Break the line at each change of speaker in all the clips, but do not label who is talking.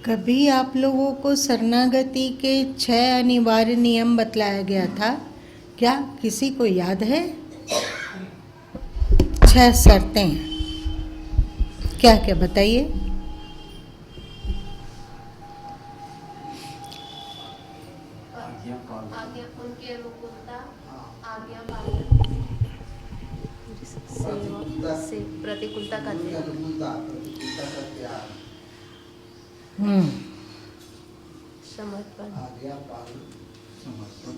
कभी आप लोगों को शरणागति के 6 अनिवार्य नियम बतलाया गया था, क्या किसी को याद है? 6 शर्तें क्या क्या बताइए।
आज्ञा उनकी अनुकूलता, आज्ञा पालन, से प्रतिकूलता का त्याग, समर्पण, आज्ञा पालन, समर्पण।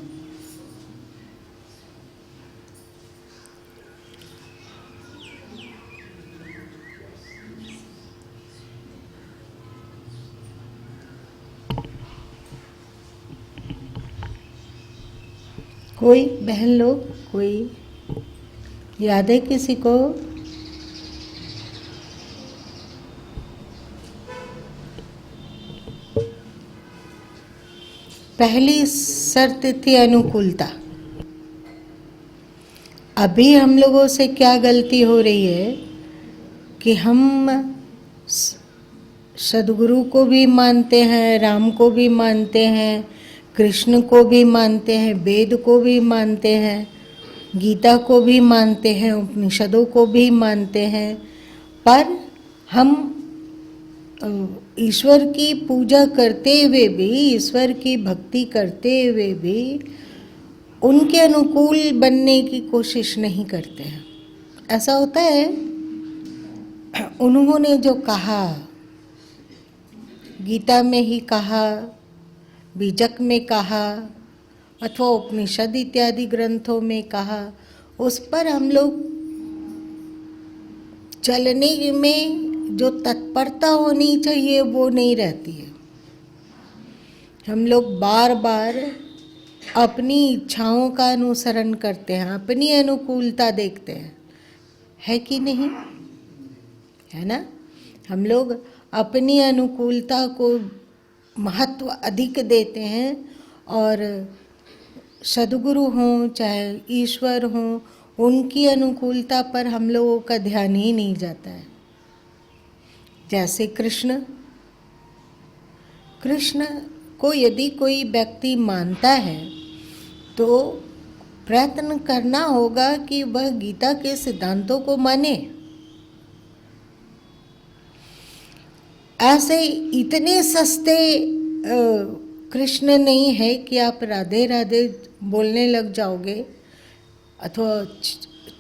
कोई बहन लोग, कोई याद है किसी को? पहली शर्त थी अनुकूलता। अभी हम लोगों से क्या गलती हो रही है कि हम सदगुरु को भी मानते हैं, राम को भी मानते हैं, कृष्ण को भी मानते हैं, वेद को भी मानते हैं, गीता को भी मानते हैं, उपनिषदों को भी मानते हैं, पर हम ईश्वर की पूजा करते हुए भी, ईश्वर की भक्ति करते हुए भी उनके अनुकूल बनने की कोशिश नहीं करते हैं। ऐसा होता है। उन्होंने जो कहा, गीता में ही कहा, बीजक में कहा, अथवा उपनिषद इत्यादि ग्रंथों में कहा, उस पर हम लोग चलने में जो तत्परता होनी चाहिए वो नहीं रहती है। हम लोग बार बार अपनी इच्छाओं का अनुसरण करते हैं, अपनी अनुकूलता देखते हैं, है कि नहीं? है ना? हम लोग अपनी अनुकूलता को महत्व अधिक देते हैं और सद्गुरु हों चाहे ईश्वर हों, उनकी अनुकूलता पर हम लोगों का ध्यान ही नहीं जाता है। जैसे कृष्ण को यदि कोई व्यक्ति मानता है तो प्रयत्न करना होगा कि वह गीता के सिद्धांतों को माने। ऐसे इतने सस्ते कृष्ण नहीं है कि आप राधे राधे बोलने लग जाओगे अथवा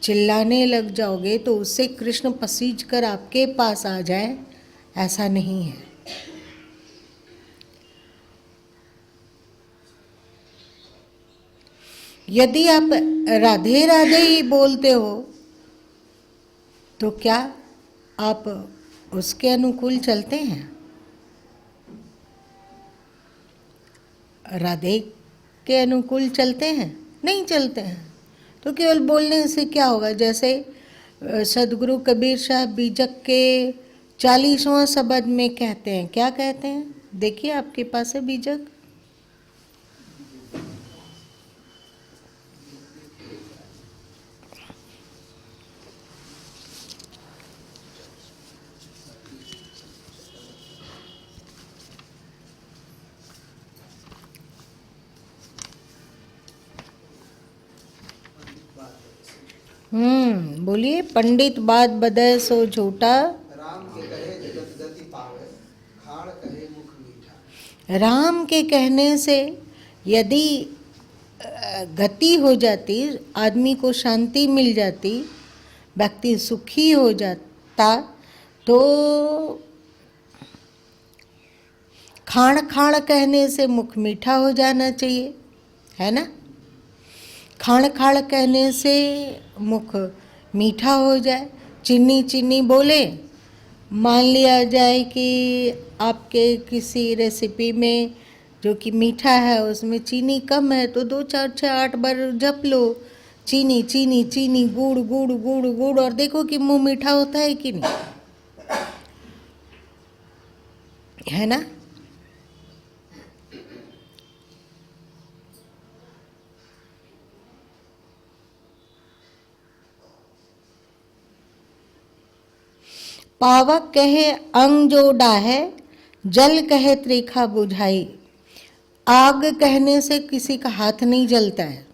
चिल्लाने लग जाओगे तो उससे कृष्ण पसीज कर आपके पास आ जाए, ऐसा नहीं है। यदि आप राधे राधे ही बोलते हो तो क्या आप उसके अनुकूल चलते हैं? राधे के अनुकूल चलते हैं? नहीं चलते हैं। तो केवल बोलने से क्या होगा? जैसे सदगुरु कबीर साहब बीजक के 40वां शब्द में कहते हैं, क्या कहते हैं? देखिए आपके पास है बीजक। बोलिए। पंडित बात बदय सो झूठा,
राम के कहे जगत गति पावे, खाड़ कहे मुख मीठा।
राम के कहने से यदि गति हो जाती, आदमी को शांति मिल जाती, व्यक्ति सुखी हो जाता, तो खाड़ खाड़ कहने से मुख मीठा हो जाना चाहिए, है ना? खाड़ खाड़ कहने से मुख मीठा हो जाए। चीनी चीनी बोले, मान लिया जाए कि आपके किसी रेसिपी में जो कि मीठा है उसमें चीनी कम है, तो 2 4 6 8 बार जप लो, चीनी चीनी चीनी, गुड़ गुड़ गुड़ गुड़, और देखो कि मुंह मीठा होता है कि नहीं, है ना? पावक कहे अंग जो डाहे, जल कहे त्रिखा बुझाई, आग कहने से किसी का हाथ नहीं जलता है,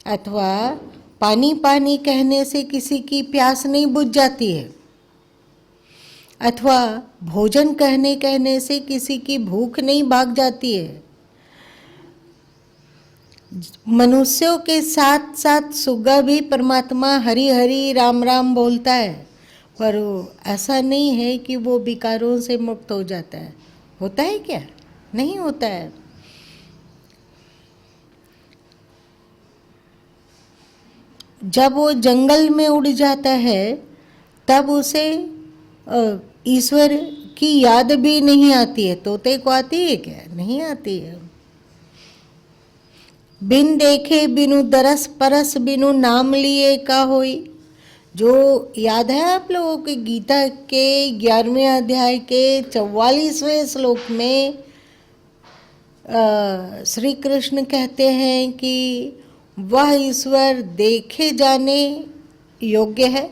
अथवा पानी पानी कहने से किसी की प्यास नहीं बुझ जाती है, अथवा भोजन कहने से किसी की भूख नहीं भाग जाती है। मनुष्यों के साथ साथ सुग्गा भी परमात्मा हरि हरि राम राम बोलता है, पर ऐसा नहीं है कि वो विकारों से मुक्त हो जाता है। होता है क्या? नहीं होता है। जब वो जंगल में उड़ जाता है तब उसे ईश्वर की याद भी नहीं आती है। तोते को आती है क्या? नहीं आती है। बिन देखे बिनु दरस परस बिनु नाम लिए का होई, जो याद है आप लोगों के गीता के 11वें अध्याय के 44वें श्लोक में श्री कृष्ण कहते हैं कि वह ईश्वर देखे जाने योग्य है,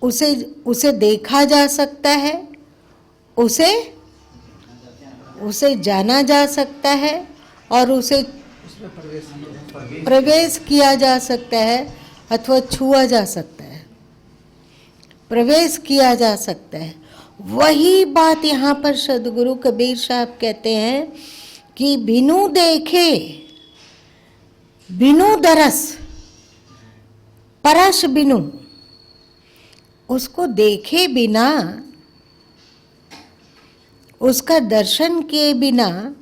उसे देखा जा सकता है, उसे जाना जा सकता है और उसे प्रवेश किया जा सकता है अथवा छुआ जा सकता है, प्रवेश किया जा सकता है। वही बात यहाँ पर सदगुरु कबीर साहब कहते हैं कि बिनु देखे बिनु दरस परस बिनु, उसको देखे बिना, उसका दर्शन किए बिना,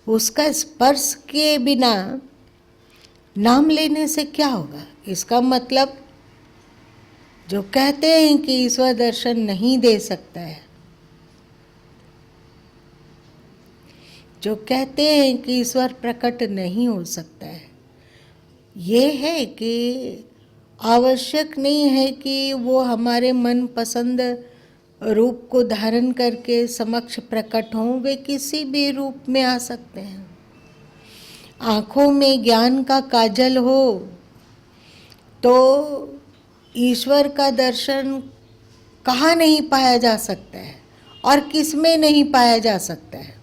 उसका स्पर्श किए बिना नाम लेने से क्या होगा? इसका मतलब जो कहते हैं कि ईश्वर दर्शन नहीं दे सकता है, जो कहते हैं कि ईश्वर प्रकट नहीं हो सकता है, ये है कि आवश्यक नहीं है कि वो हमारे मन पसंद रूप को धारण करके समक्ष प्रकट हों। वे किसी भी रूप में आ सकते हैं। आँखों में ज्ञान का काजल हो तो ईश्वर का दर्शन कहाँ नहीं पाया जा सकता है और किस में नहीं पाया जा सकता है?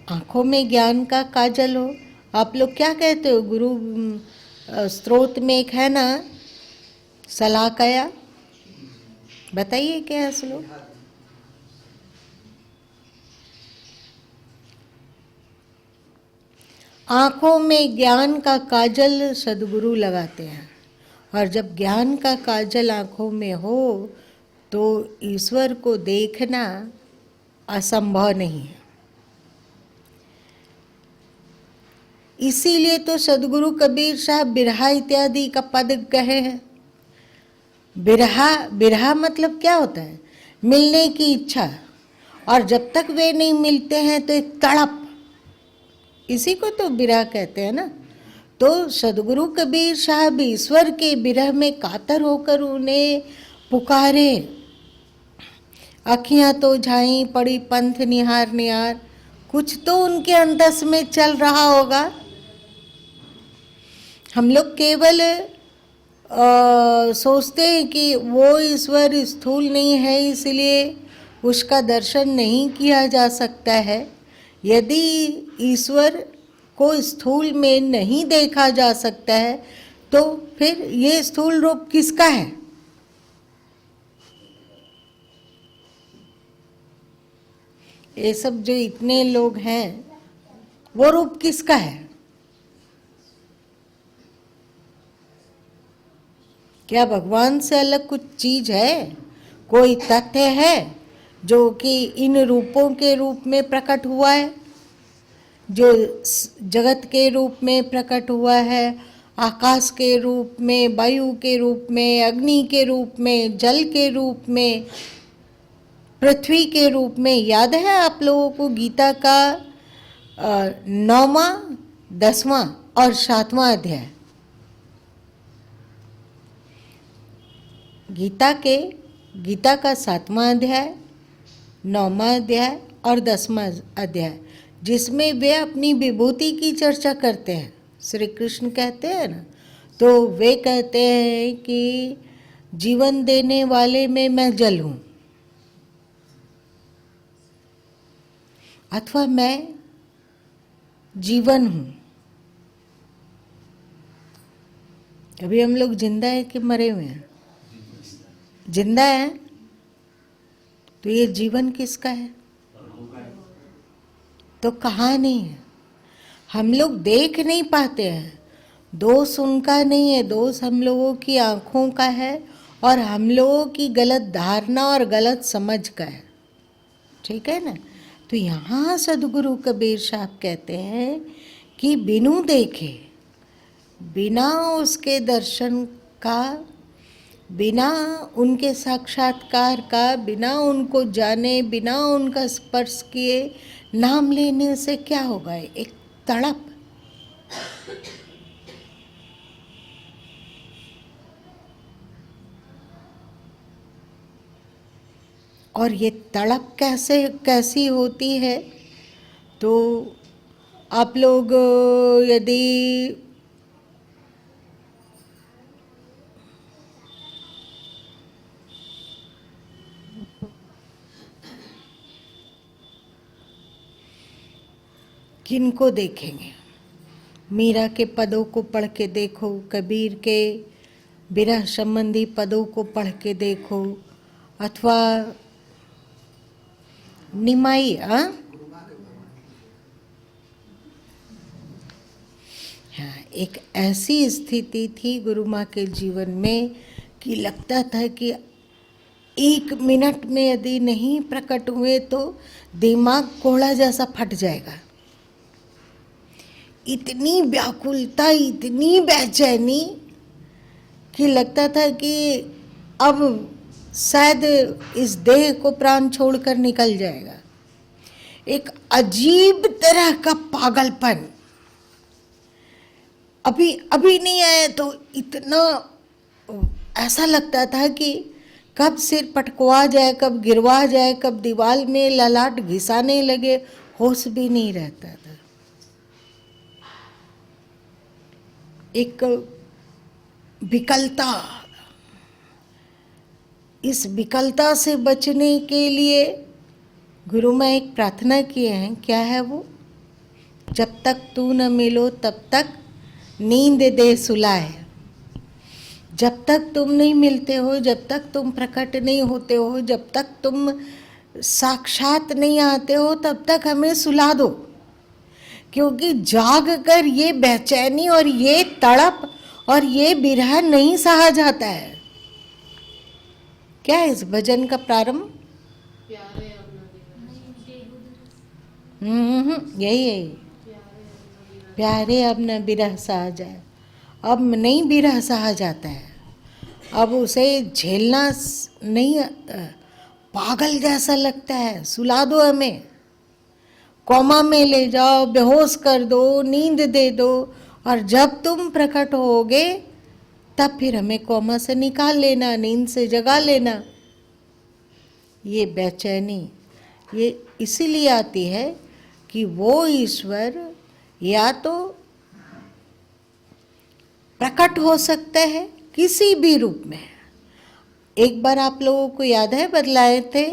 आँखों में ज्ञान का काजल हो। आप लोग क्या कहते हो? गुरु स्त्रोत में एक है ना, सलाकया, बताइए क्या है श्लोक? आँखों में ज्ञान का काजल सदगुरु लगाते हैं, और जब ज्ञान का काजल आँखों में हो तो ईश्वर को देखना असंभव नहीं है। इसीलिए तो सदगुरु कबीर साहब बिरहा इत्यादि का पद कहे हैं। बिरहा मतलब क्या होता है? मिलने की इच्छा, और जब तक वे नहीं मिलते हैं तो एक तड़प, इसी को तो बिरहा कहते हैं ना। तो सदगुरु कबीर साहब ईश्वर के बिरह में कातर होकर उन्हें पुकारे। अखियां तो झाई पड़ी पंथ निहार निहार, कुछ तो उनके अंतस में चल रहा होगा। हम लोग केवल सोचते हैं कि वो ईश्वर स्थूल नहीं है इसलिए उसका दर्शन नहीं किया जा सकता है। यदि ईश्वर को स्थूल में नहीं देखा जा सकता है तो फिर ये स्थूल रूप किसका है? ये सब जो इतने लोग हैं वो रूप किसका है? क्या भगवान से अलग कुछ चीज है? कोई तथ्य है जो कि इन रूपों के रूप में प्रकट हुआ है, जो जगत के रूप में प्रकट हुआ है, आकाश के रूप में, वायु के रूप में, अग्नि के रूप में, जल के रूप में, पृथ्वी के रूप में? याद है आप लोगों को गीता का 9वां, 10वां और 7वां अध्याय? गीता का 7वां अध्याय, 9वां अध्याय और 10वां अध्याय, जिसमें वे अपनी विभूति की चर्चा करते हैं। श्री कृष्ण कहते हैं ना, तो वे कहते हैं कि जीवन देने वाले में मैं जल हूं, अथवा मैं जीवन हूं। अभी हम लोग जिंदा है कि मरे हुए हैं? जिंदा है, तो ये जीवन किसका है? तो कहाँ नहीं है? हम लोग देख नहीं पाते हैं। दोष उनका नहीं है, दोष हम लोगों की आंखों का है और हम लोगों की गलत धारणा और गलत समझ का है। ठीक है ना? तो यहाँ सदगुरु कबीर साहब कहते हैं कि बिनु देखे, बिना उसके दर्शन का, बिना उनके साक्षात्कार का, बिना उनको जाने, बिना उनका स्पर्श किए नाम लेने से क्या होगा? एक तड़प। और ये तड़प कैसी होती है? तो आप लोग यदि किनको देखेंगे? मीरा के पदों को पढ़ के देखो, कबीर के विरह संबंधी पदों को पढ़ के देखो, अथवा निमाई हाँ, एक ऐसी स्थिति थी गुरु माँ के जीवन में कि लगता था कि 1 मिनट में यदि नहीं प्रकट हुए तो दिमाग कोड़ा जैसा फट जाएगा। इतनी व्याकुलता, इतनी बेचैनी कि लगता था कि अब शायद इस देह को प्राण छोड़कर निकल जाएगा। एक अजीब तरह का पागलपन। अभी नहीं आया तो इतना ऐसा लगता था कि कब सिर पटकवा जाए, कब गिरवा जाए, कब दीवार में ललाट घिसाने लगे, होश भी नहीं रहता था। एक विकलता, इस विकलता से बचने के लिए गुरु माँ एक प्रार्थना किए हैं। क्या है वो? जब तक तू न मिलो तब तक नींद दे सुलाए। जब तक तुम नहीं मिलते हो, जब तक तुम प्रकट नहीं होते हो, जब तक तुम साक्षात नहीं आते हो, तब तक हमें सुला दो, क्योंकि जाग कर ये बेचैनी और ये तड़प और ये विरह नहीं सहा जाता है। क्या है इस भजन का प्रारंभ? यही प्यारे अब न विरह सहा जाए। अब नहीं विरह सहा जाता है, अब उसे झेलना नहीं, पागल जैसा लगता है। सुला दो हमें, कोमा में ले जाओ, बेहोश कर दो, नींद दे दो, और जब तुम प्रकट होगे तब फिर हमें कोमा से निकाल लेना, नींद से जगा लेना। ये बेचैनी ये इसीलिए आती है कि वो ईश्वर या तो प्रकट हो सकता है किसी भी रूप में। एक बार आप लोगों को याद है बतलाए थे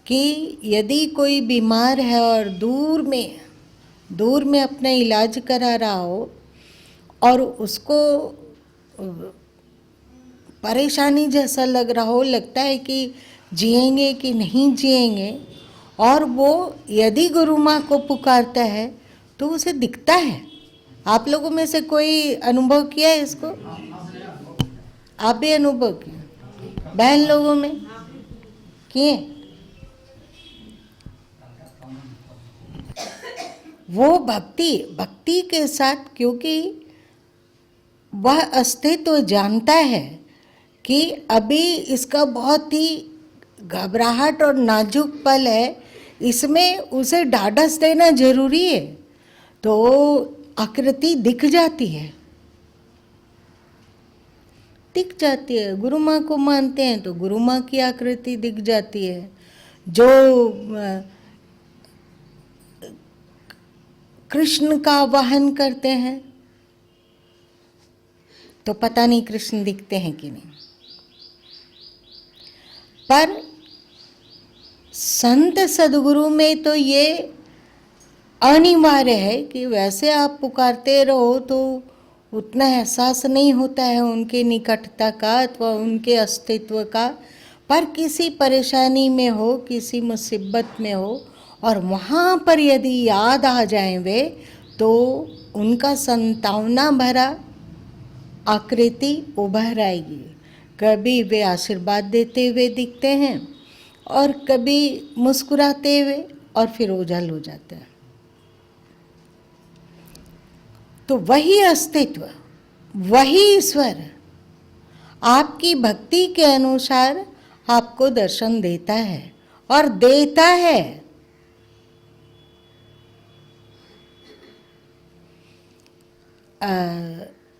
कि यदि कोई बीमार है और दूर में अपना इलाज करा रहा हो और उसको परेशानी जैसा लग रहा हो, लगता है कि जिएंगे कि नहीं जिएंगे, और वो यदि गुरु माँ को पुकारता है तो उसे दिखता है। आप लोगों में से कोई अनुभव किया है इसको? आप भी अनुभव किए? बहन लोगों में किए? वो भक्ति के साथ, क्योंकि वह अस्तित्व जानता है कि अभी इसका बहुत ही घबराहट और नाजुक पल है, इसमें उसे ढाढ़स देना जरूरी है, तो आकृति दिख जाती है। गुरु माँ को मानते हैं तो गुरु माँ की आकृति दिख जाती है। जो कृष्ण का वाहन करते हैं तो पता नहीं कृष्ण दिखते हैं कि नहीं। पर संत सदगुरु में तो ये अनिवार्य है कि वैसे आप पुकारते रहो तो उतना एहसास नहीं होता है उनके निकटता का अथवा उनके अस्तित्व का। पर किसी परेशानी में हो, किसी मुसीबत में हो और वहाँ पर यदि याद आ जाएं वे, तो उनका संतावना भरा आकृति उभर आएगी। कभी वे आशीर्वाद देते हुए दिखते हैं और कभी मुस्कुराते हुए, और फिर ओझल हो जाते हैं। तो वही अस्तित्व, वही ईश्वर आपकी भक्ति के अनुसार आपको दर्शन देता है और देता है।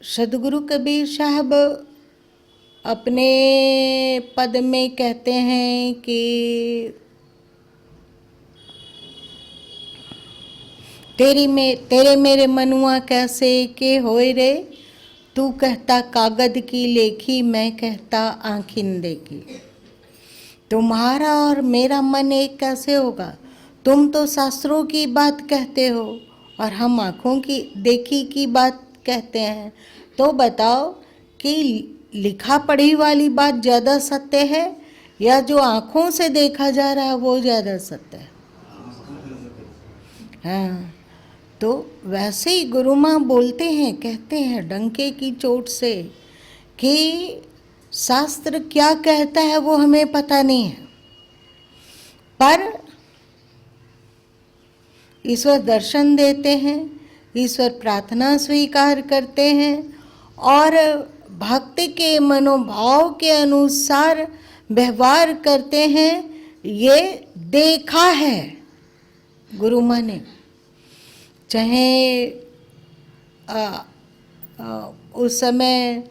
सदगुरु कबीर साहब अपने पद में कहते हैं कि तेरे मेरे मनुआ कैसे के होए रे, तू कहता कागद की लेखी, मैं कहता आँखिंदे की। तुम्हारा और मेरा मन एक कैसे होगा? तुम तो शास्त्रों की बात कहते हो और हम आँखों की देखी की बात कहते हैं। तो बताओ कि लिखा पढ़ी वाली बात ज़्यादा सत्य है या जो आँखों से देखा जा रहा है वो ज़्यादा सत्य है? हाँ, तो वैसे ही गुरु माँ बोलते हैं, कहते हैं डंके की चोट से कि शास्त्र क्या कहता है वो हमें पता नहीं है, पर ईश्वर दर्शन देते हैं, ईश्वर प्रार्थना स्वीकार करते हैं और भक्त के मनोभाव के अनुसार व्यवहार करते हैं। ये देखा है गुरु माँ ने। चाहे उस समय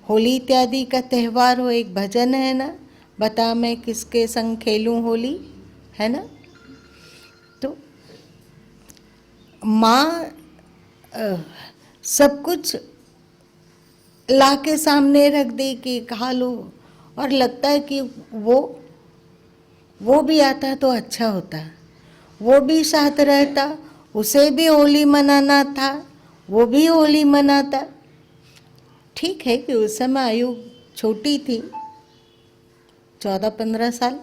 होली इत्यादि का त्यौहार हो, एक भजन है ना, बता मैं किसके संग खेलूं होली, है ना। तो माँ सब कुछ ला के सामने रख दे कि खा लो, और लगता है कि वो भी आता तो अच्छा होता, वो भी साथ रहता, उसे भी होली मनाना था, वो भी होली मनाता। ठीक है कि उस समय आयु छोटी थी, 14-15 साल।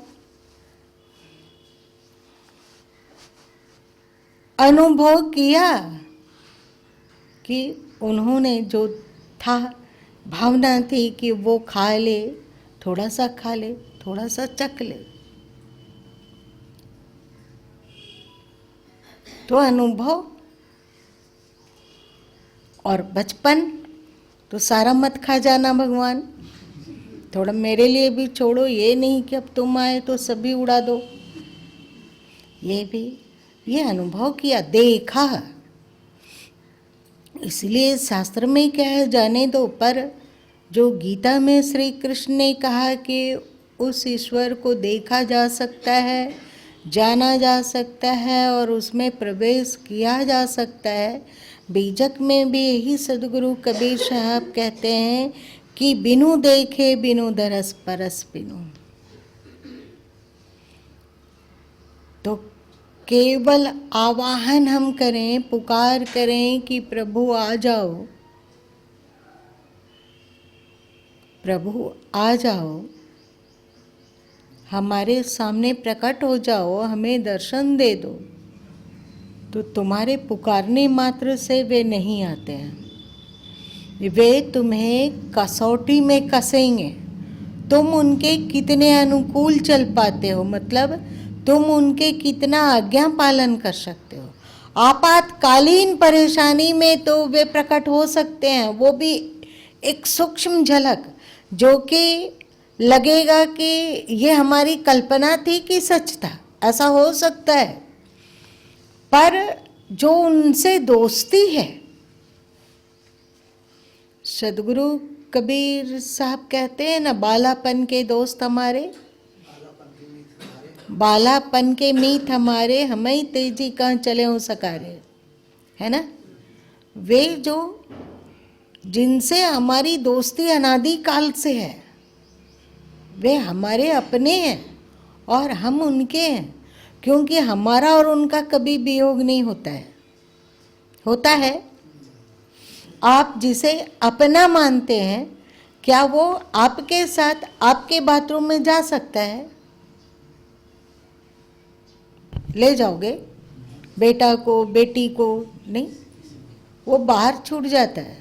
अनुभव किया कि उन्होंने जो था, भावना थी कि वो खा ले, थोड़ा सा खा ले, थोड़ा सा चख ले, तो अनुभव। और बचपन तो सारा मत खा जाना भगवान, थोड़ा मेरे लिए भी छोड़ो, ये नहीं कि अब तुम आए तो सभी उड़ा दो। ये भी, ये अनुभव किया, देखा। इसलिए शास्त्र में क्या है जाने दो, पर जो गीता में श्री कृष्ण ने कहा कि उस ईश्वर को देखा जा सकता है, जाना जा सकता है और उसमें प्रवेश किया जा सकता है। बीजक में भी यही सदगुरु कबीर साहब कहते हैं कि बिनु देखे बिनु दरस परस बिनु। तो केवल आवाहन हम करें, पुकार करें कि प्रभु आ जाओ, प्रभु आ जाओ, हमारे सामने प्रकट हो जाओ, हमें दर्शन दे दो, तो तुम्हारे पुकारने मात्र से वे नहीं आते हैं, वे तुम्हें कसौटी में कसेंगे। तुम उनके कितने अनुकूल चल पाते हो, मतलब तुम उनके कितना आज्ञा पालन कर सकते हो। आपातकालीन परेशानी में तो वे प्रकट हो सकते हैं, वो भी एक सूक्ष्म झलक, जो कि लगेगा कि ये हमारी कल्पना थी कि सच था, ऐसा हो सकता है। पर जो उनसे दोस्ती है, सदगुरु कबीर साहब कहते हैं ना, बालापन के दोस्त हमारे, बालापन के मीत हमारे, हमें तेजी कहाँ चले हो सकारे, है ना। वे जो जिनसे हमारी दोस्ती अनादि काल से है, वे हमारे अपने हैं और हम उनके हैं, क्योंकि हमारा और उनका कभी वियोग नहीं होता है। होता है? आप जिसे अपना मानते हैं, क्या वो आपके साथ आपके बाथरूम में जा सकता है? ले जाओगे बेटा को, बेटी को? नहीं, वो बाहर छूट जाता है।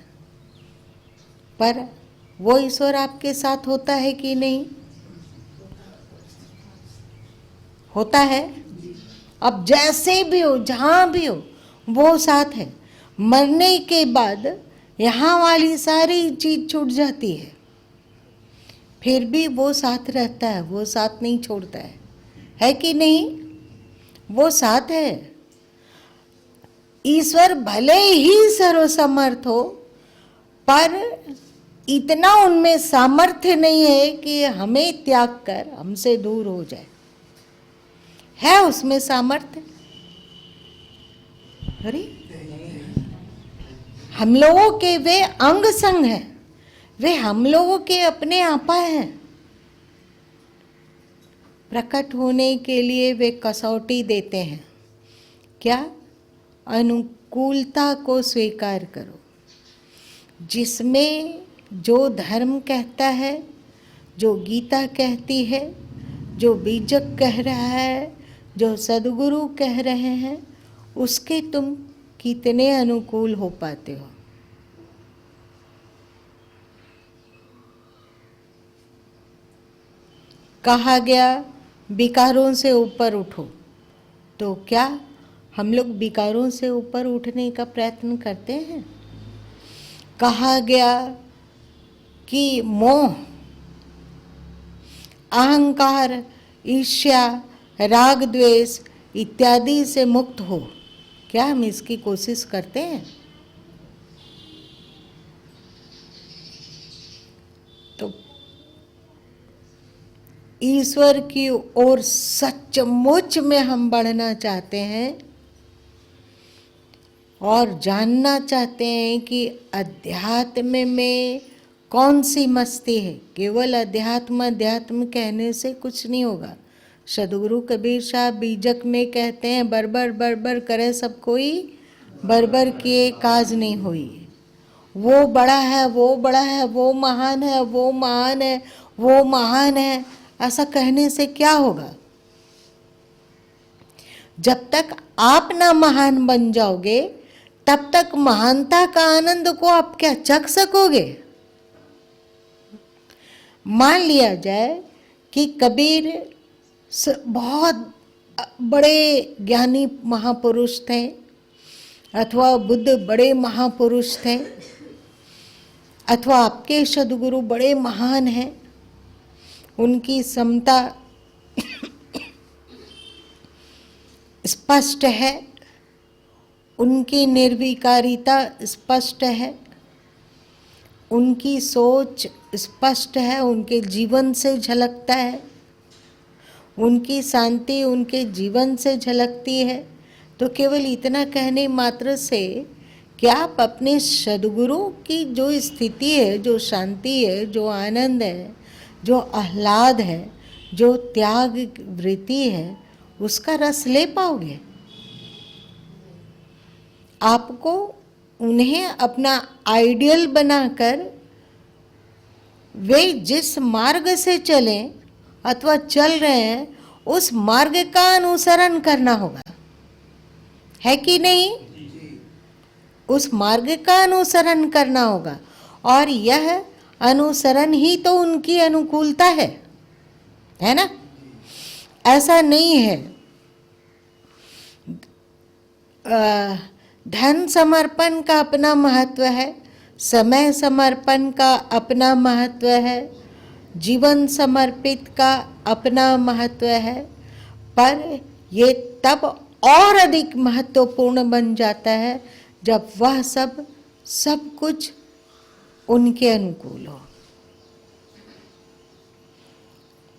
पर वो ईश्वर आपके साथ होता है कि नहीं? होता है। अब जैसे भी हो, जहाँ भी हो, वो साथ है। मरने के बाद यहाँ वाली सारी चीज छूट जाती है, फिर भी वो साथ रहता है, वो साथ नहीं छोड़ता है कि नहीं? वो साथ है। ईश्वर भले ही सर्वसमर्थ हो, पर इतना उनमें सामर्थ्य नहीं है कि हमें त्याग कर हमसे दूर हो जाए। है उसमें सामर्थ्य? अरे हम लोगों के वे अंग संग हैं, वे हम लोगों के अपने आपा हैं। प्रकट होने के लिए वे कसौटी देते हैं। क्या? अनुकूलता को स्वीकार करो, जिसमें जो धर्म कहता है, जो गीता कहती है, जो बीजक कह रहा है, जो सदगुरु कह रहे हैं, उसके तुम कितने अनुकूल हो पाते हो? कहा गया विकारों से ऊपर उठो, तो क्या हम लोग विकारों से ऊपर उठने का प्रयत्न करते हैं? कहा गया कि मोह, अहंकार, ईर्ष्या, राग द्वेष इत्यादि से मुक्त हो, क्या हम इसकी कोशिश करते हैं? तो ईश्वर की ओर सचमुच में हम बढ़ना चाहते हैं और जानना चाहते हैं कि अध्यात्म में कौन सी मस्ती है। केवल अध्यात्म अध्यात्म कहने से कुछ नहीं होगा। सदगुरु कबीर साहब बीजक में कहते हैं, बरबर बरबर करे सब कोई, बरबर किए काज नहीं हुई। वो बड़ा है, वो बड़ा है, वो महान है, वो महान है, वो महान है, ऐसा कहने से क्या होगा? जब तक आप ना महान बन जाओगे, तब तक महानता का आनंद को आप क्या चख सकोगे? मान लिया जाए कि कबीर बहुत बड़े ज्ञानी महापुरुष थे, अथवा बुद्ध बड़े महापुरुष थे, अथवा आपके सदगुरु बड़े महान हैं, उनकी समता स्पष्ट है, उनकी निर्विकारिता स्पष्ट है, उनकी सोच स्पष्ट है, उनके जीवन से झलकता है, उनकी शांति उनके जीवन से झलकती है। तो केवल इतना कहने मात्र से क्या आप अपने सद्गुरु की जो स्थिति है, जो शांति है, जो आनंद है, जो आह्लाद है, जो त्याग वृत्ति है, उसका रस ले पाओगे? आपको उन्हें अपना आइडियल बनाकर वे जिस मार्ग से चलें अथवा चल रहे हैं, उस मार्ग का अनुसरण करना होगा, है कि नहीं? उस मार्ग का अनुसरण करना होगा, और यह अनुसरण ही तो उनकी अनुकूलता है ना? ऐसा नहीं है धन समर्पण का अपना महत्व है, समय समर्पण का अपना महत्व है, जीवन समर्पित का अपना महत्व है, पर ये तब और अधिक महत्वपूर्ण बन जाता है जब वह सब कुछ उनके अनुकूल हो।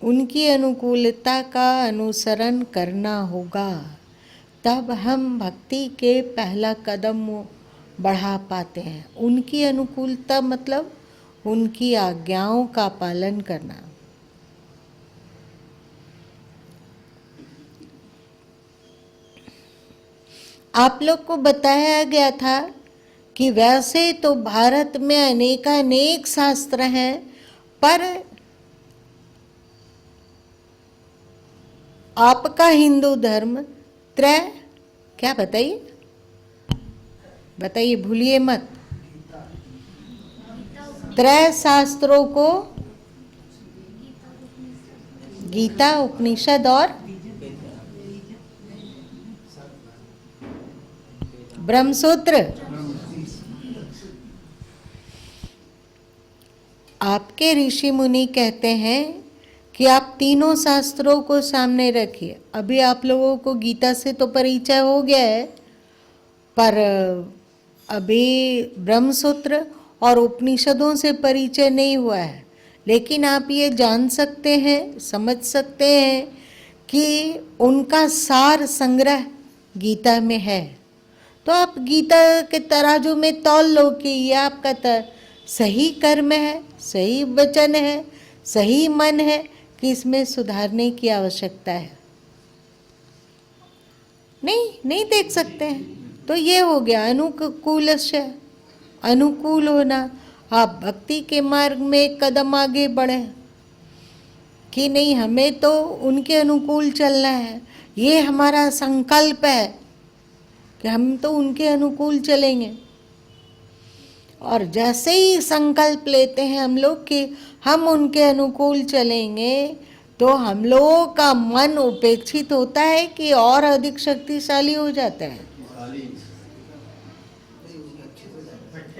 उनकी अनुकूलता का अनुसरण करना होगा, तब हम भक्ति के पहला कदम बढ़ा पाते हैं। उनकी अनुकूलता मतलब उनकी आज्ञाओं का पालन करना। आप लोग को बताया गया था कि वैसे तो भारत में अनेकानेक शास्त्र हैं, पर आपका हिंदू धर्म त्रय, क्या बताइए बताइए, भूलिए मत, त्रय शास्त्रों को गीता, उपनिषद और ब्रह्मसूत्र। आपके ऋषि मुनि कहते हैं कि आप तीनों शास्त्रों को सामने रखिए। अभी आप लोगों को गीता से तो परिचय हो गया है, पर अभी ब्रह्मसूत्र और उपनिषदों से परिचय नहीं हुआ है। लेकिन आप ये जान सकते हैं, समझ सकते हैं कि उनका सार संग्रह गीता में है। तो आप गीता के तराजू में तौल लो कि ये आपका सही कर्म है, सही वचन है, सही मन है कि इसमें सुधारने की आवश्यकता है। नहीं देख सकते हैं। तो ये हो गया अनुकूलस्य, अनुकूल होना। आप भक्ति के मार्ग में एक कदम आगे बढ़े कि नहीं, हमें तो उनके अनुकूल चलना है, ये हमारा संकल्प है कि हम तो उनके अनुकूल चलेंगे। और जैसे ही संकल्प लेते हैं हम लोग कि हम उनके अनुकूल चलेंगे, तो हम लोगों का मन उपेक्षित होता है कि और अधिक शक्तिशाली हो जाता है,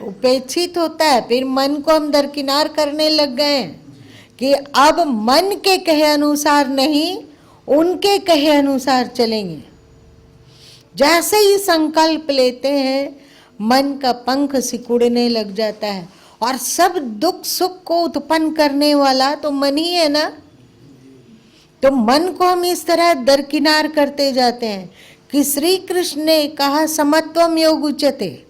उपेक्षित होता है। फिर मन को हम दरकिनार करने लग गए हैं कि अब मन के कहे अनुसार नहीं, उनके कहे अनुसार चलेंगे। जैसे ही संकल्प लेते हैं, मन का पंख सिकुड़ने लग जाता है, और सब दुख सुख को उत्पन्न करने वाला तो मन ही है ना। तो मन को हम इस तरह दरकिनार करते जाते हैं कि श्री कृष्ण ने कहा समत्वम योग उच्यते,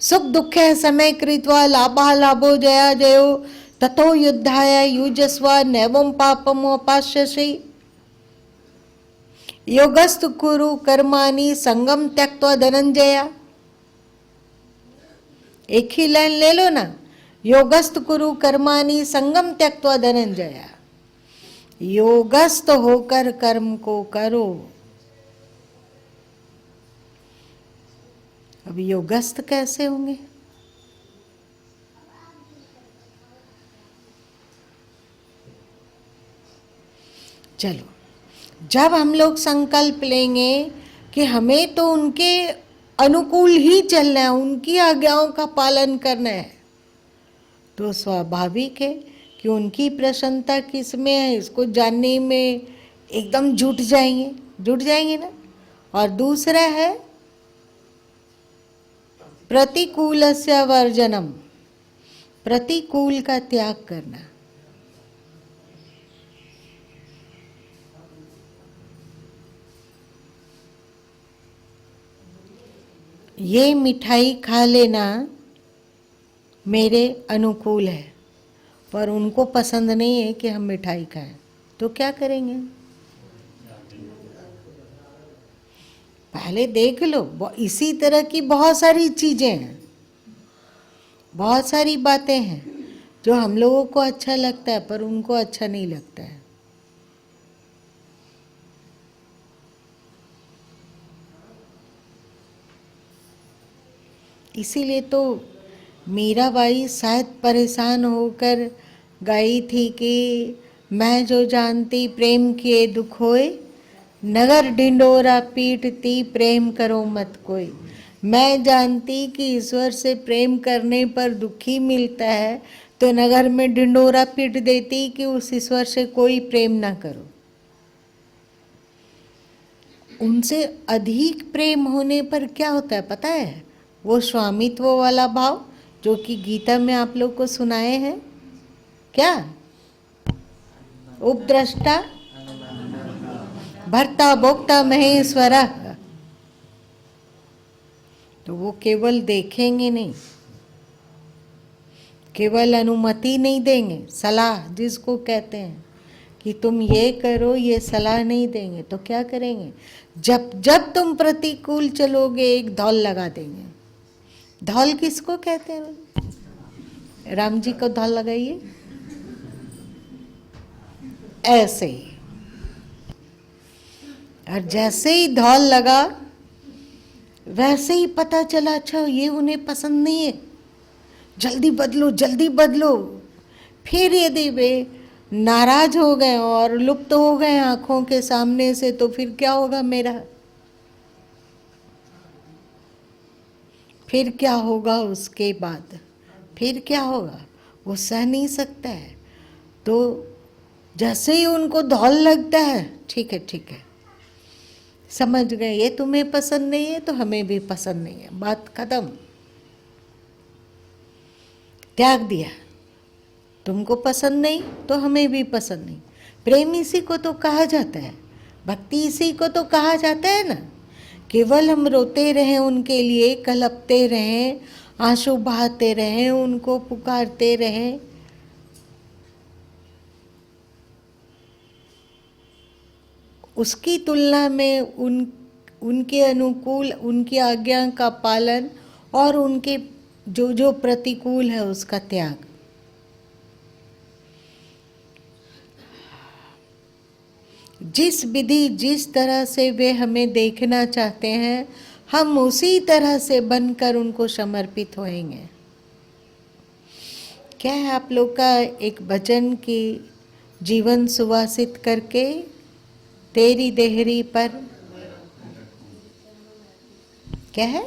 सुख दुख समय कृत्वा लाभा लाभो जया जयो ततो युद्धाय युजस्व नैवं पापम उपास्यसि योगस्तु कुरु कर्माणि संगम त्यक्त्वा धनंजया। एक ही लाइन ले लो ना, योगस्त कुरु कर्माणि संगम त्यक्त्वा धनंजया। योगस्थ होकर कर्म को करो। अब योगस्थ कैसे होंगे? चलो, जब हम लोग संकल्प लेंगे कि हमें तो उनके अनुकूल ही चलना है, उनकी आज्ञाओं का पालन करना है, तो स्वाभाविक है कि उनकी प्रसन्नता किस में है इसको जानने में एकदम जुट जाएंगे ना। और दूसरा है प्रतिकूलस्य वर्जनम, प्रतिकूल का त्याग करना। ये मिठाई खा लेना मेरे अनुकूल है, पर उनको पसंद नहीं है कि हम मिठाई खाएं, तो क्या करेंगे? पहले देख लो, इसी तरह की बहुत सारी चीजें हैं, बहुत सारी बातें हैं जो हम लोगों को अच्छा लगता है पर उनको अच्छा नहीं लगता है। इसीलिए तो मीराबाई शायद परेशान होकर गाई थी कि मैं जो जानती प्रेम किए दुख होए, नगर ढिंडोरा पीटती प्रेम करो मत कोई। मैं जानती कि ईश्वर से प्रेम करने पर दुखी मिलता है, तो नगर में ढिंडोरा पीट देती कि उस ईश्वर से कोई प्रेम ना करो। उनसे अधिक प्रेम होने पर क्या होता है पता है? वो स्वामित्व वाला भाव जो कि गीता में आप लोग को सुनाए हैं, क्या उपद्रष्टा भर्ता भोक्ता महेश्वरा, तो वो केवल देखेंगे नहीं, केवल अनुमति नहीं देंगे, सलाह जिसको कहते हैं कि तुम ये करो, ये सलाह नहीं देंगे तो क्या करेंगे? जब जब तुम प्रतिकूल चलोगे एक धौल लगा देंगे। धौल किसको कहते हैं? राम जी को धौल लगाइए, ऐसे ही। और जैसे ही धौल लगा वैसे ही पता चला अच्छा ये उन्हें पसंद नहीं है, जल्दी बदलो जल्दी बदलो। फिर यदि वे नाराज हो गए और लुप्त हो गए आंखों के सामने से तो फिर क्या होगा मेरा? फिर क्या होगा उसके बाद? फिर क्या होगा? वो सह नहीं सकता है। तो जैसे ही उनको धौल लगता है, ठीक है ठीक है, समझ गए ये तुम्हें पसंद नहीं है तो हमें भी पसंद नहीं है, बात खत्म। त्याग दिया। तुमको पसंद नहीं तो हमें भी पसंद नहीं। प्रेम इसी को तो कहा जाता है, भक्ति इसी को तो कहा जाता है ना। केवल हम रोते रहें उनके लिए, कलपते रहें, आंसू बहाते रहें, उनको पुकारते रहें, उसकी तुलना में उनके अनुकूल, उनकी आज्ञा का पालन और उनके जो जो प्रतिकूल है उसका त्याग। जिस विधि, जिस तरह से वे हमें देखना चाहते हैं, हम उसी तरह से बनकर उनको समर्पित होएंगे। क्या है आप लोग का एक भजन की जीवन सुवासित करके तेरी देहरी पर, क्या है?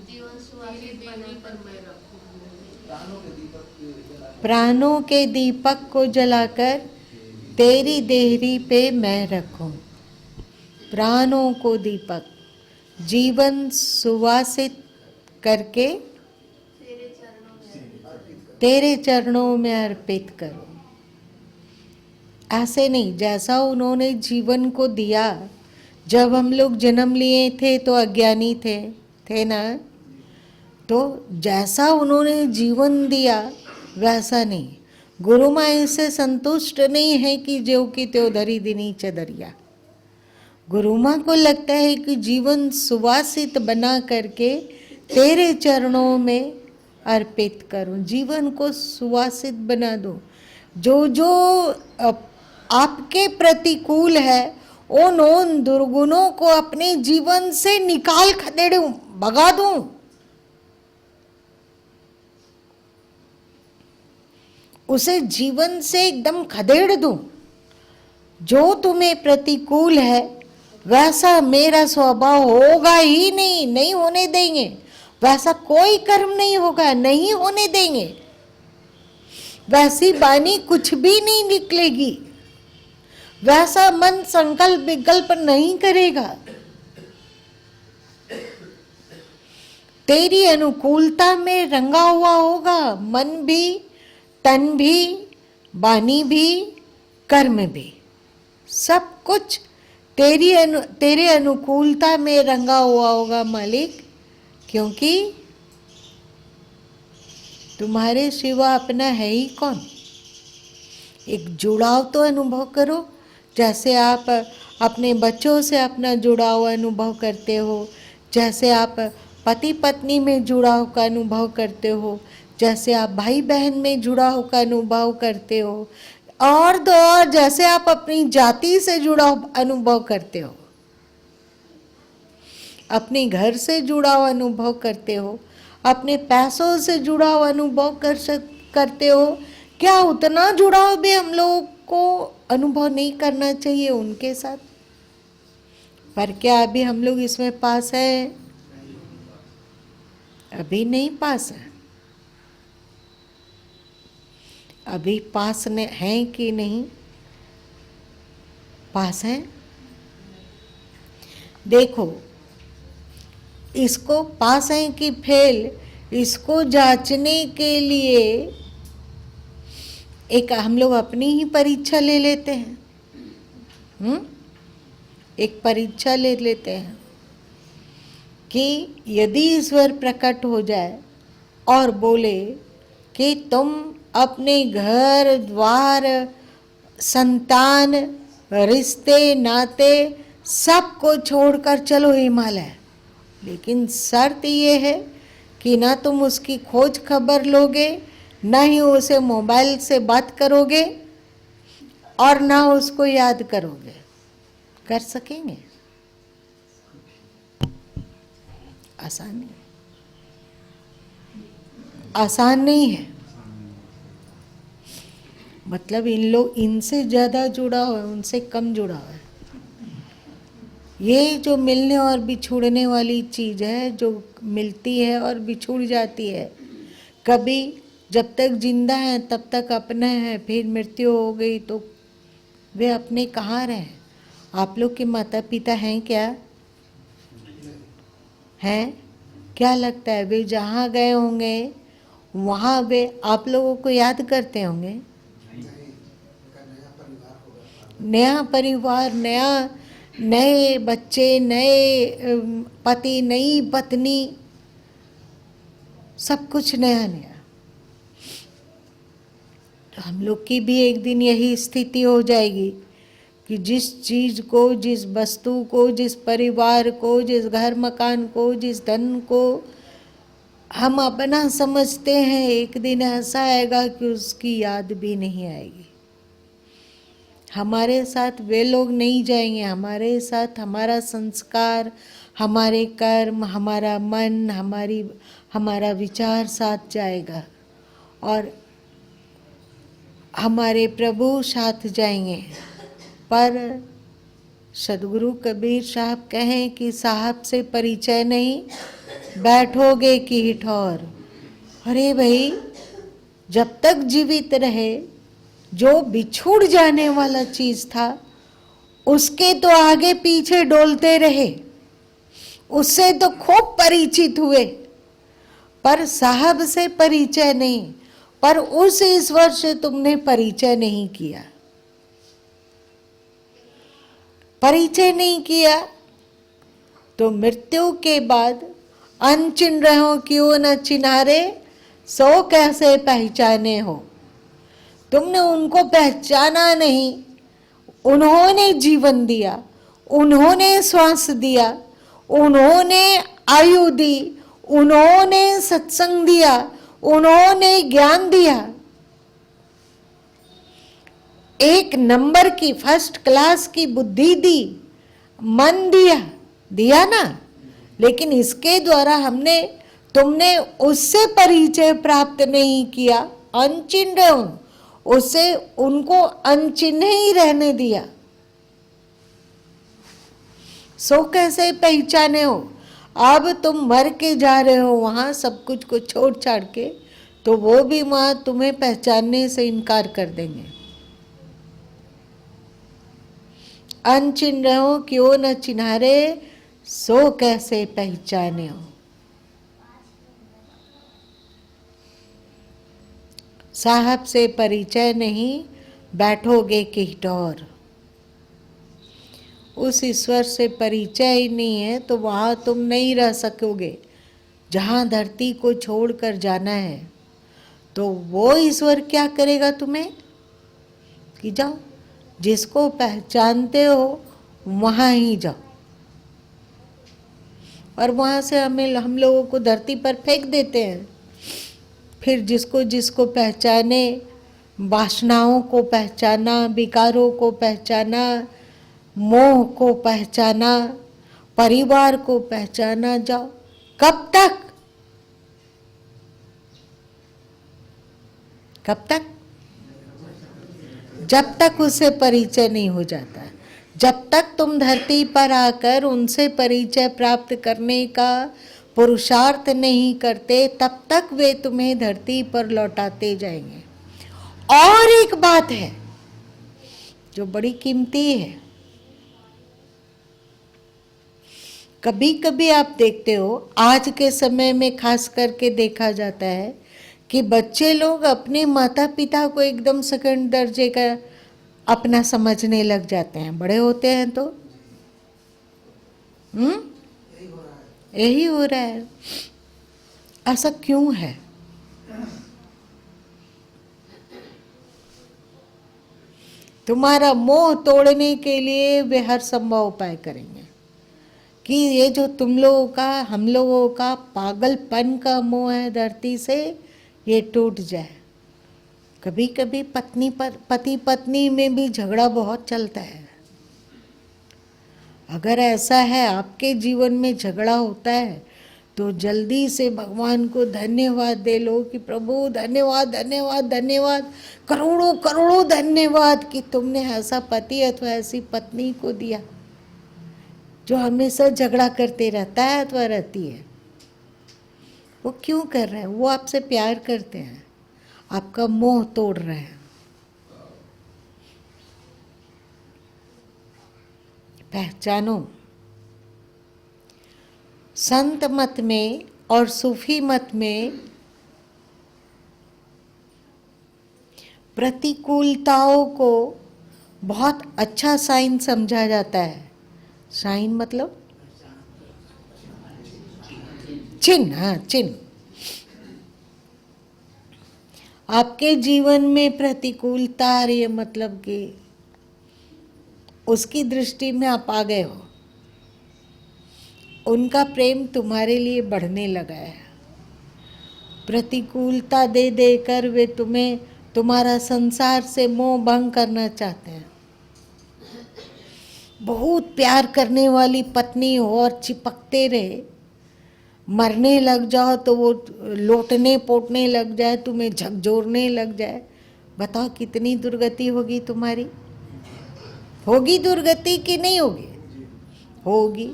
जीवन सुवासित बना पर मैं
प्राणों के दीपक को जलाकर तेरी देहरी पे मैं रखूं। प्राणों को दीपक, जीवन सुवासित करके तेरे चरणों में अर्पित करो। ऐसे नहीं, जैसा उन्होंने जीवन को दिया। जब हम लोग जन्म लिए थे तो अज्ञानी थे ना, तो जैसा उन्होंने जीवन दिया वैसा नहीं। गुरु माँ इससे संतुष्ट नहीं है कि जो कि त्यो धरी दिनी चदरिया। गुरु माँ को लगता है कि जीवन सुवासित बना करके तेरे चरणों में अर्पित करूं, जीवन को सुवासित बना दूं। जो जो आपके प्रतिकूल है उन दुर्गुणों को अपने जीवन से निकाल खदेड़ूं, भगा दूं। उसे जीवन से एकदम खदेड़ दूं। जो तुम्हें प्रतिकूल है वैसा मेरा स्वभाव होगा ही नहीं, नहीं होने देंगे। वैसा कोई कर्म नहीं होगा, नहीं होने देंगे। वैसी वाणी कुछ भी नहीं निकलेगी, वैसा मन संकल्प विकल्प नहीं करेगा। तेरी अनुकूलता में रंगा हुआ होगा मन भी, तन भी, वाणी भी, कर्म भी, सब कुछ तेरे अनुकूलता में रंगा हुआ होगा मालिक। क्योंकि तुम्हारे सिवा अपना है ही कौन। एक जुड़ाव तो अनुभव करो, जैसे आप अपने बच्चों से अपना जुड़ाव अनुभव करते हो, जैसे आप पति पत्नी में जुड़ाव का अनुभव करते हो, जैसे आप भाई बहन में जुड़ाव का अनुभव करते हो, और तो और जैसे आप अपनी जाति से जुड़ाव अनुभव करते हो, अपने घर से जुड़ाव अनुभव करते हो, अपने पैसों से जुड़ाव अनुभव करते हो। क्या उतना जुड़ाव भी हम लोगों को अनुभव नहीं करना चाहिए उनके साथ? पर क्या अभी हम लोग इसमें पास है? अभी नहीं पास है। अभी पास हैं कि नहीं? पास हैं। देखो, इसको पास है कि फेल, इसको जांचने के लिए एक हम लोग अपनी ही परीक्षा ले लेते हैं। एक परीक्षा ले लेते हैं कि यदि ईश्वर प्रकट हो जाए और बोले कि तुम अपने घर द्वार संतान, रिश्ते नाते सबको छोड़कर चलो हिमालय, लेकिन शर्त ये है कि ना तुम उसकी खोज खबर लोगे, ना ही उसे मोबाइल से बात करोगे और ना उसको याद करोगे। कर सकेंगे? आसान नहीं, आसान नहीं है। मतलब इन लोग इनसे ज़्यादा जुड़ा हुआ है, उनसे कम जुड़ा हुआ है। ये जो मिलने और बिछुड़ने वाली चीज़ है, जो मिलती है और बिछुड़ जाती है, कभी जब तक जिंदा हैं तब तक अपने हैं, फिर मृत्यु हो गई तो वे अपने कहाँ रहे? आप लोग के माता पिता हैं क्या? हैं? क्या लगता है वे जहाँ गए होंगे वहाँ वे आप लोगों को याद करते होंगे? नया परिवार, नए बच्चे, नए पति, नई पत्नी, सब कुछ नया नया। तो हम लोग की भी एक दिन यही स्थिति हो जाएगी कि जिस चीज़ को, जिस वस्तु को, जिस परिवार को, जिस घर मकान को, जिस धन को हम अपना समझते हैं, एक दिन ऐसा आएगा कि उसकी याद भी नहीं आएगी। हमारे साथ वे लोग नहीं जाएंगे, हमारे साथ हमारा संस्कार, हमारे कर्म, हमारा मन, हमारा विचार साथ जाएगा और हमारे प्रभु साथ जाएंगे। पर सदगुरु कबीर साहब कहें कि साहब से परिचय नहीं, बैठोगे कि हिठौर। अरे भाई, जब तक जीवित रहे, जो बिछुड़ जाने वाला चीज था उसके तो आगे पीछे डोलते रहे, उससे तो खूब परिचित हुए, पर साहब से परिचय नहीं, पर उस ईश्वर से तुमने परिचय नहीं किया। परिचय नहीं किया तो मृत्यु के बाद अनचिन रहो क्यों न चिन्हारे, सो कैसे पहचाने हो। तुमने उनको पहचाना नहीं, उन्होंने जीवन दिया, उन्होंने श्वास दिया, उन्होंने आयु दी, उन्होंने सत्संग दिया, उन्होंने ज्ञान दिया, एक नंबर की फर्स्ट क्लास की बुद्धि दी, मन दिया ना। लेकिन इसके द्वारा तुमने उससे परिचय प्राप्त नहीं किया, अनचिन्ह रहो, उससे उनको अनचिन्ह ही रहने दिया। सो कैसे पहचाने हो? अब तुम मर के जा रहे हो वहां सब कुछ को छोड़ छाड़ के, तो वो भी वहां तुम्हें पहचानने से इनकार कर देंगे। अनचिन्ह रहो क्यों न चिन्हारे, सो कैसे पहचाने हो। साहब से परिचय नहीं, बैठोगे कि हिठौर। उस ईश्वर से परिचय ही नहीं है तो वहाँ तुम नहीं रह सकोगे। जहाँ धरती को छोड़कर जाना है तो वो ईश्वर क्या करेगा तुम्हें कि जाओ, जिसको पहचानते हो वहाँ ही जाओ। और वहाँ से हम लोगों को धरती पर फेंक देते हैं। फिर जिसको पहचाने, वासनाओं को पहचाना, विकारों को पहचाना, मोह को पहचाना, परिवार को पहचाना, जाओ। कब तक? कब तक? जब तक उससे परिचय नहीं हो जाता। जब तक तुम धरती पर आकर उनसे परिचय प्राप्त करने का पुरुषार्थ नहीं करते, तब तक वे तुम्हें धरती पर लौटाते जाएंगे। और एक बात है जो बड़ी कीमती है। कभी कभी आप देखते हो, आज के समय में खास करके देखा जाता है कि बच्चे लोग अपने माता पिता को एकदम सेकंड दर्जे का अपना समझने लग जाते हैं। बड़े होते हैं तो यही हो रहा है। ऐसा क्यों है? तुम्हारा मोह तोड़ने के लिए वे हर संभव उपाय करेंगे कि ये जो तुम लोगों का, हम लोगों का पागलपन का मोह है धरती से, ये टूट जाए। कभी कभी पति पत्नी में भी झगड़ा बहुत चलता है। अगर ऐसा है आपके जीवन में झगड़ा होता है तो जल्दी से भगवान को धन्यवाद दे लो कि प्रभु धन्यवाद धन्यवाद धन्यवाद, करोड़ों करोड़ों धन्यवाद कि तुमने ऐसा पति अथवा ऐसी पत्नी को दिया जो हमेशा झगड़ा करते रहता है अथवा रहती है। वो क्यों कर रहे हैं? वो आपसे प्यार करते हैं, आपका मोह तोड़ रहे हैं। पहचानो, संत मत में और सूफी मत में प्रतिकूलताओं को बहुत अच्छा साइन समझा जाता है। साइन मतलब चिन्ह। हाँ, चिन्ह। आपके जीवन में प्रतिकूलता आ रही है मतलब कि उसकी दृष्टि में आप आ गए हो, उनका प्रेम तुम्हारे लिए बढ़ने लगा है। प्रतिकूलता दे देकर वे तुम्हें, तुम्हारा संसार से मोह भंग करना चाहते हैं। बहुत प्यार करने वाली पत्नी हो और चिपकते रहे, मरने लग जाओ तो वो लोटने पोटने लग जाए, तुम्हें झकझोरने लग जाए, बताओ कितनी दुर्गति होगी तुम्हारी। होगी दुर्गति कि नहीं होगी? होगी।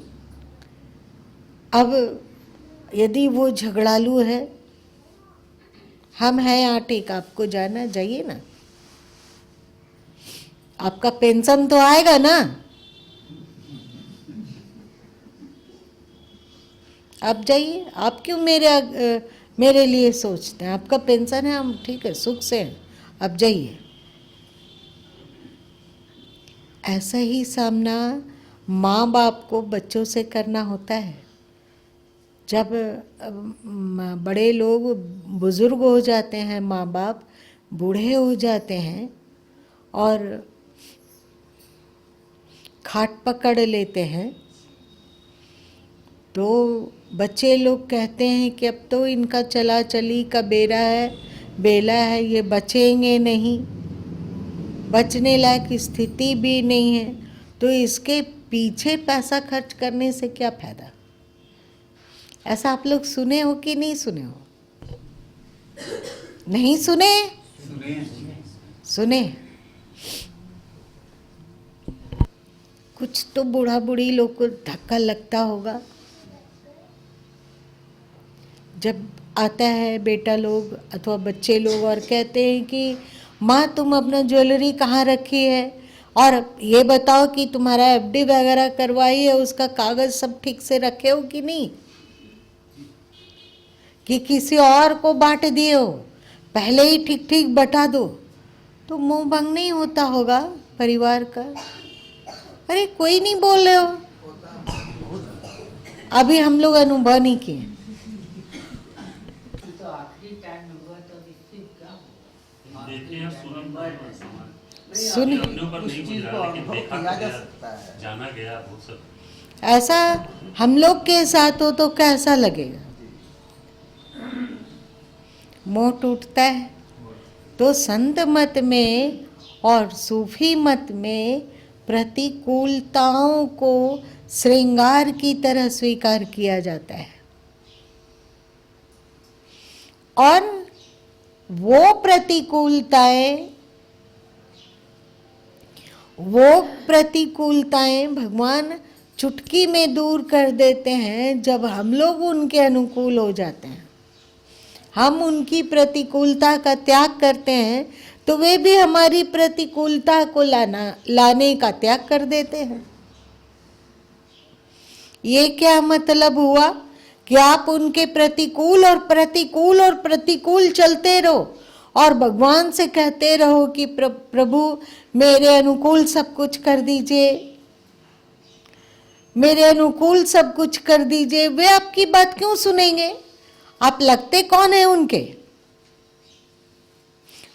अब यदि वो झगड़ालू है, हम हैं यहाँ ठीक, आपको जाना जाइए ना, आपका पेंशन तो आएगा ना। आप जाइए, आप क्यों मेरे लिए सोचते हैं? आपका पेंशन है, हम ठीक है, सुख से हैं, अब जाइए। ऐसा ही सामना माँ बाप को बच्चों से करना होता है। जब बड़े लोग बुजुर्ग हो जाते हैं, माँ बाप बूढ़े हो जाते हैं और खाट पकड़ लेते हैं, तो बच्चे लोग कहते हैं कि अब तो इनका चला चली का बेला है, ये बचेंगे नहीं, बचने लायक स्थिति भी नहीं है, तो इसके पीछे पैसा खर्च करने से क्या फायदा। ऐसा आप लोग सुने हो कि नहीं सुने हो? नहीं सुने? सुने। कुछ तो बूढ़ा बूढ़ी लोग को धक्का लगता होगा जब आता है बेटा लोग अथवा बच्चे लोग और कहते हैं कि माँ तुम अपना ज्वेलरी कहाँ रखी है, और ये बताओ कि तुम्हारा एफडी वगैरह करवाई है, उसका कागज सब ठीक से रखे हो कि नहीं, कि किसी और को बांट दिए हो, पहले ही ठीक ठीक बता दो, तो मोह भंग नहीं होता होगा परिवार का। अरे कोई नहीं बोल रहे हो, अभी हम लोग अनुभव नहीं किए। सुन
जाना गया
ऐसा हम लोग के साथ हो तो कैसा लगेगा? मोह टूटता है। तो संत मत में और सूफी मत में प्रतिकूलताओं को श्रृंगार की तरह स्वीकार किया जाता है, और वो प्रतिकूलताएं भगवान चुटकी में दूर कर देते हैं जब हम लोग उनके अनुकूल हो जाते हैं। हम उनकी प्रतिकूलता का त्याग करते हैं तो वे भी हमारी प्रतिकूलता को लाने का त्याग कर देते हैं। ये क्या मतलब हुआ कि आप उनके प्रतिकूल और प्रतिकूल और प्रतिकूल चलते रहो और भगवान से कहते रहो कि प्रभु मेरे अनुकूल सब कुछ कर दीजिए, मेरे अनुकूल सब कुछ कर दीजिए। वे आपकी बात क्यों सुनेंगे? आप लगते कौन है उनके?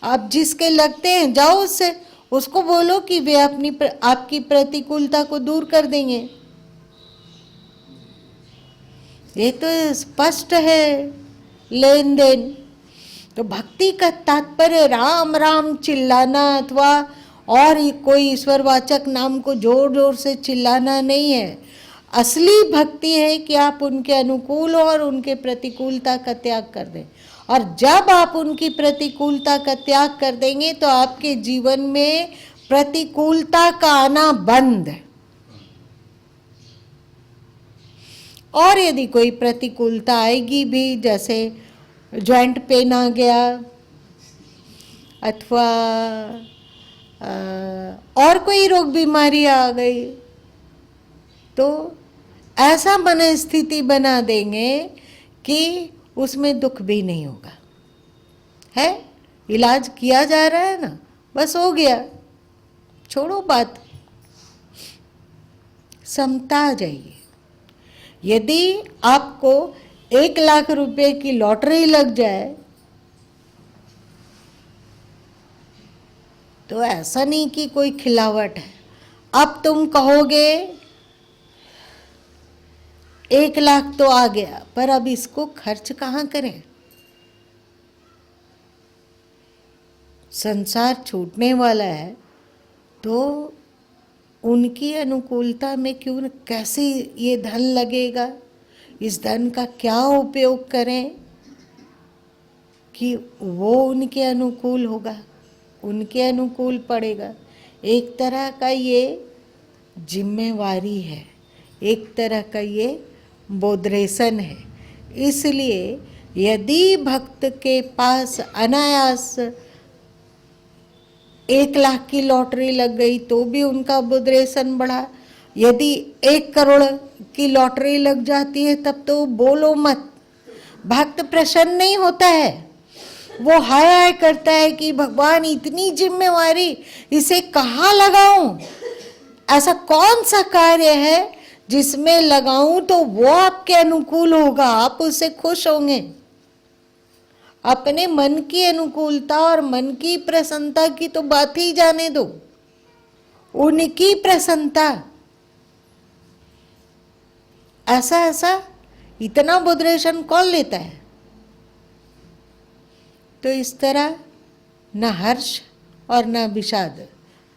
आप जिसके लगते हैं जाओ उसको बोलो कि वे आपकी प्रतिकूलता को दूर कर देंगे। ये तो स्पष्ट है लेन देन। तो भक्ति का तात्पर्य राम राम चिल्लाना अथवा और कोई ईश्वरवाचक नाम को जोर जोर से चिल्लाना नहीं है। असली भक्ति है कि आप उनके अनुकूल और उनके प्रतिकूलता का त्याग कर दें। और जब आप उनकी प्रतिकूलता का त्याग कर देंगे तो आपके जीवन में प्रतिकूलता का आना बंद है। और यदि कोई प्रतिकूलता आएगी भी, जैसे जॉइंट पेन आ गया अथवा और कोई रोग बीमारी आ गई, तो ऐसा मनस्थिति बना देंगे कि उसमें दुख भी नहीं होगा। है, इलाज किया जा रहा है ना, बस हो गया, छोड़ो बात, समता आ जाइए। यदि आपको 1 लाख रुपए की लॉटरी लग जाए तो ऐसा नहीं कि कोई खिलावट है। अब तुम कहोगे 1 लाख तो आ गया, पर अब इसको खर्च कहाँ करें? संसार छूटने वाला है, तो उनकी अनुकूलता में क्यों न, कैसे ये धन लगेगा, इस धन का क्या उपयोग करें कि वो उनके अनुकूल होगा, उनके अनुकूल पड़ेगा। एक तरह का ये जिम्मेवारी है, एक तरह का ये बोधरेशन है। इसलिए यदि भक्त के पास अनायास 1 लाख की लॉटरी लग गई तो भी उनका बोधरेशन बढ़ा। यदि 1 करोड़ की लॉटरी लग जाती है तब तो बोलो मत, भक्त प्रसन्न नहीं होता है। वो हाय हाय करता है कि भगवान इतनी जिम्मेवारी, इसे कहाँ लगाऊं? ऐसा कौन सा कार्य है जिसमें लगाऊं तो वो आपके अनुकूल होगा, आप उससे खुश होंगे। अपने मन की अनुकूलता और मन की प्रसन्नता की तो बात ही जाने दो, उनकी प्रसन्नता। ऐसा इतना बोधरेशन कौन लेता है? तो इस तरह न हर्ष और न विषाद,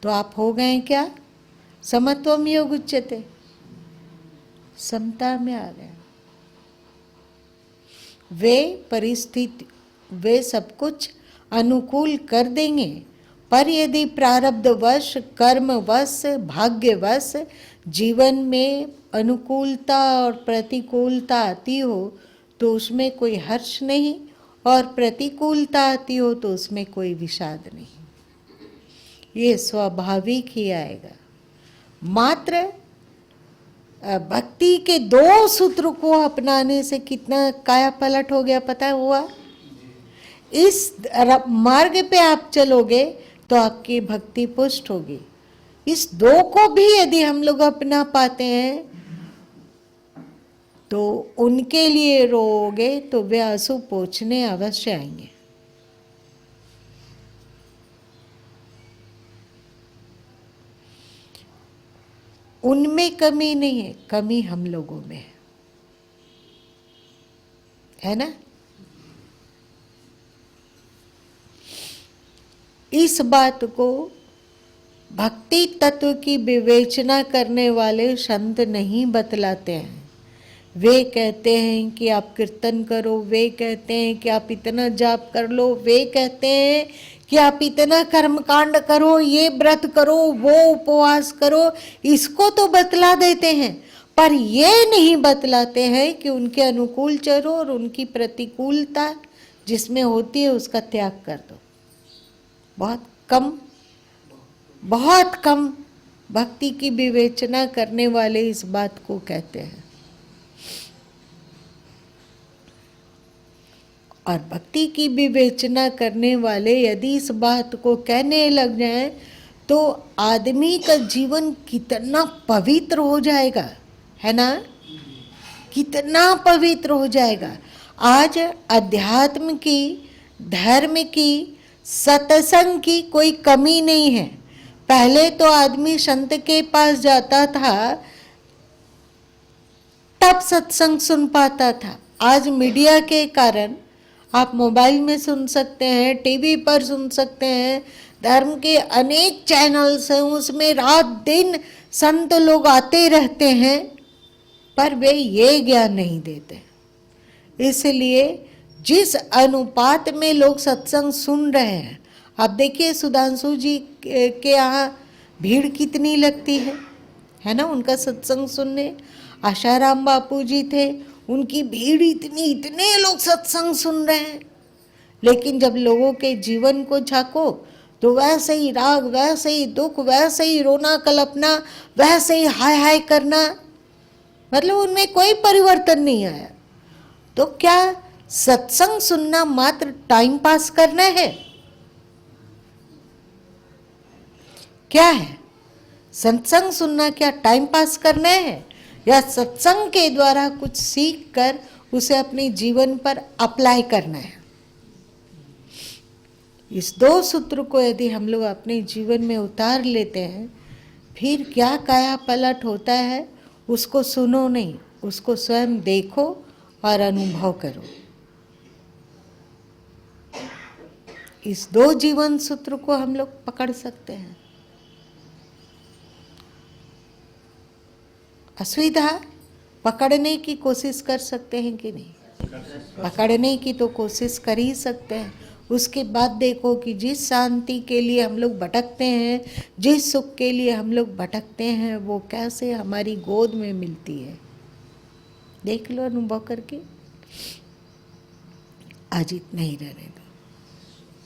तो आप हो गए क्या? समत्वम योग उच्यते, समता में आ गए। वे परिस्थिति, वे सब कुछ अनुकूल कर देंगे, पर यदि प्रारब्धवश, कर्मवश, भाग्यवश जीवन में अनुकूलता और प्रतिकूलता आती हो तो उसमें कोई हर्ष नहीं, और प्रतिकूलता आती हो तो उसमें कोई विषाद नहीं। ये स्वाभाविक ही आएगा। मात्र भक्ति के 2 सूत्र को अपनाने से कितना काया पलट हो गया पता हुआ। इस मार्ग पे आप चलोगे तो आपकी भक्ति पुष्ट होगी। इस 2 को भी यदि हम लोग अपना पाते हैं तो उनके लिए रोओगे तो वे आंसू पोंछने अवश्य आएंगे। उनमें कमी नहीं है, कमी हम लोगों में है ना। इस बात को भक्ति तत्व की विवेचना करने वाले संत नहीं बतलाते हैं। वे कहते हैं कि आप कीर्तन करो, वे कहते हैं कि आप इतना जाप कर लो, वे कहते हैं कि आप इतना कर्मकांड करो, ये व्रत करो, वो उपवास करो, इसको तो बतला देते हैं, पर ये नहीं बतलाते हैं कि उनके अनुकूल चलो और उनकी प्रतिकूलता जिसमें होती है उसका त्याग कर दो। बहुत कम भक्ति की विवेचना करने वाले इस बात को कहते हैं। और भक्ति की विवेचना करने वाले यदि इस बात को कहने लग जाएं तो आदमी का जीवन कितना पवित्र हो जाएगा, है ना, कितना पवित्र हो जाएगा। आज अध्यात्म की, धर्म की, सत्संग की कोई कमी नहीं है, पहले तो आदमी संत के पास जाता था तब सत्संग सुन पाता था। आज मीडिया के कारण आप मोबाइल में सुन सकते हैं, टीवी पर सुन सकते हैं, धर्म के अनेक चैनल्स हैं, उसमें रात दिन संत लोग आते रहते हैं, पर वे ये ज्ञान नहीं देते। इसलिए जिस अनुपात में लोग सत्संग सुन रहे हैं, आप देखिए सुधांशु जी के यहाँ भीड़ कितनी लगती है ना, उनका सत्संग सुनने। आशाराम बापू जी थे, उनकी भीड़ इतने लोग सत्संग सुन रहे हैं। लेकिन जब लोगों के जीवन को झांको तो वैसे ही राग, वैसे ही दुख, वैसे ही रोना कल्पना, वैसे ही हाय हाय करना, मतलब उनमें कोई परिवर्तन नहीं आया। तो क्या सत्संग सुनना मात्र टाइम पास करना है? क्या है सत्संग सुनना? क्या टाइम पास करना है, या सत्संग के द्वारा कुछ सीख कर उसे अपने जीवन पर अप्लाई करना है? इस दो सूत्र को यदि हम लोग अपने जीवन में उतार लेते हैं, फिर क्या काया पलट होता है उसको सुनो नहीं, उसको स्वयं देखो और अनुभव करो। इस दो जीवन सूत्र को हम लोग पकड़ सकते हैं। असुविधा पकड़ने की कोशिश कर सकते हैं कि नहीं? पकड़ने की तो कोशिश कर ही सकते हैं। उसके बाद देखो कि जिस शांति के लिए हम लोग भटकते हैं, जिस सुख के लिए हम लोग भटकते हैं, वो कैसे हमारी गोद में मिलती है। देख लो अनुभव करके। आज इतना ही रहने दो।